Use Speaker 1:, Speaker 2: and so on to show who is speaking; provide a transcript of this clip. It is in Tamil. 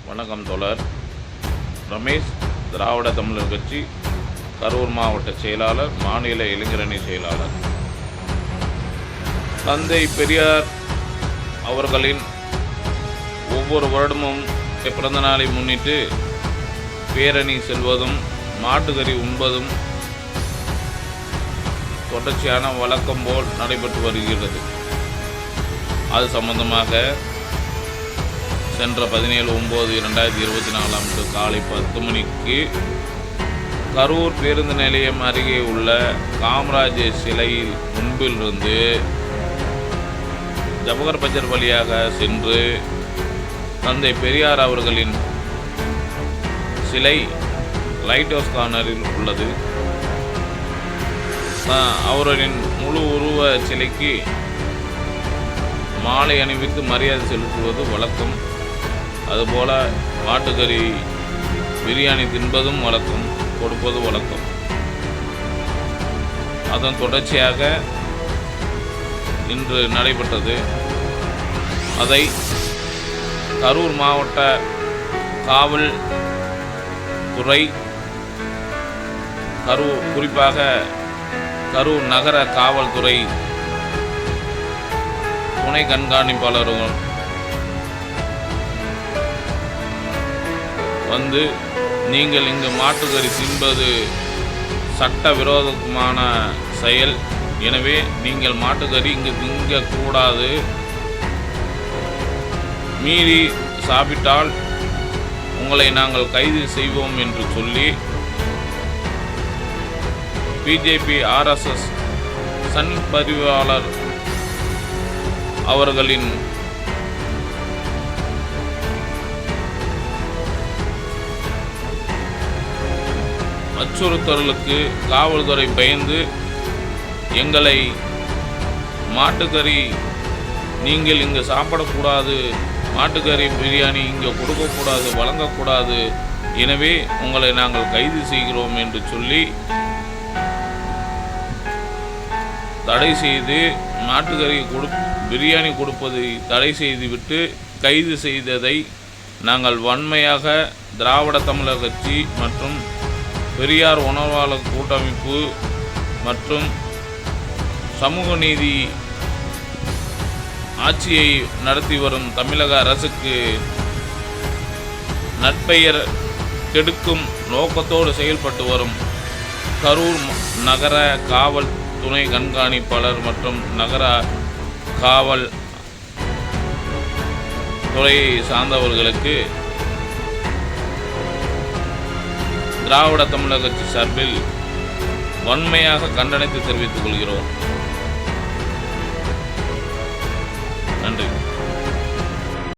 Speaker 1: வணக்கம் தோழர். ரமேஷ், திராவிட தமிழர் கட்சி கரூர் மாவட்ட செயலாளர், மாநில இளைஞரணி செயலாளர். தந்தை பெரியார் அவர்களின் ஒவ்வொரு வருடமும் பிறந்த நாளை முன்னிட்டு பேரணி செல்வதும் மாட்டுக்கறி உண்பதும் தொடர்ச்சியான வழக்கம் போல் நடைபெற்று வருகிறது. அது சம்பந்தமாக சென்ற 17/9/2024 காலை 10 மணிக்கு கரூர் பேருந்து நிலையம் அருகே உள்ள காமராஜ் சிலை முன்பிலிருந்து ஜவஹர் பஜர் வழியாக சென்று தந்தை பெரியார் அவர்களின் சிலை லைட் ஹவுஸ் கார்னரில் உள்ளது. அவர்களின் முழு உருவ சிலைக்கு மாலை அணிவித்து மரியாதை செலுத்துவது வழக்கம். அதுபோல மாட்டுக்கறி பிரியாணி தின்பதும் வழக்கம், கொடுப்பது வழக்கம். அதன் தொடர்ச்சியாக இன்று நடைபெற்றது. அதை கரூர் மாவட்ட காவல் துறை, குறிப்பாக கரூர் நகர காவல்துறை துணை கண்காணிப்பாளர்கள் வந்து, நீங்கள் இங்கு மாட்டுக்கறி தின்பது சட்ட விரோதமான செயல், எனவே நீங்கள் மாட்டுக்கறி இங்கு திங்கக்கூடாது, மீறி சாப்பிட்டால் உங்களை நாங்கள் கைது செய்வோம் என்று சொல்லி பிஜேபி RSS சன் பரிவாளர் அவர்களின் அச்சுறுத்தலுக்கு காவல்துறை பயந்து எங்களை மாட்டுக்கறி நீங்கள் இங்கு சாப்பிடக்கூடாது, மாட்டுக்கறி பிரியாணி இங்கே கொடுக்கக்கூடாது, வழங்கக்கூடாது, எனவே உங்களை நாங்கள் கைது செய்கிறோம் என்று சொல்லி தடை செய்து மாட்டுக்கறி பிரியாணி கொடுப்பதை தடை செய்துவிட்டு கைது செய்ததை நாங்கள் வன்மையாக திராவிட தமிழர் கட்சி மற்றும் பெரியார் உணர்வாளர் கூட்டமைப்பு மற்றும் சமூக நீதி ஆட்சியை நடத்தி வரும் தமிழக அரசுக்கு நற்பெயர் கெடுக்கும் நோக்கத்தோடு செயல்பட்டு வரும் கரூர் நகர காவல் துணை கண்காணிப்பாளர் மற்றும் நகர காவல் துறையை சார்ந்தவர்களுக்கு திராவிட தமிழக கட்சி சார்பில் வன்மையாக கண்டனத்தை தெரிவித்துக் கொள்கிறோம்.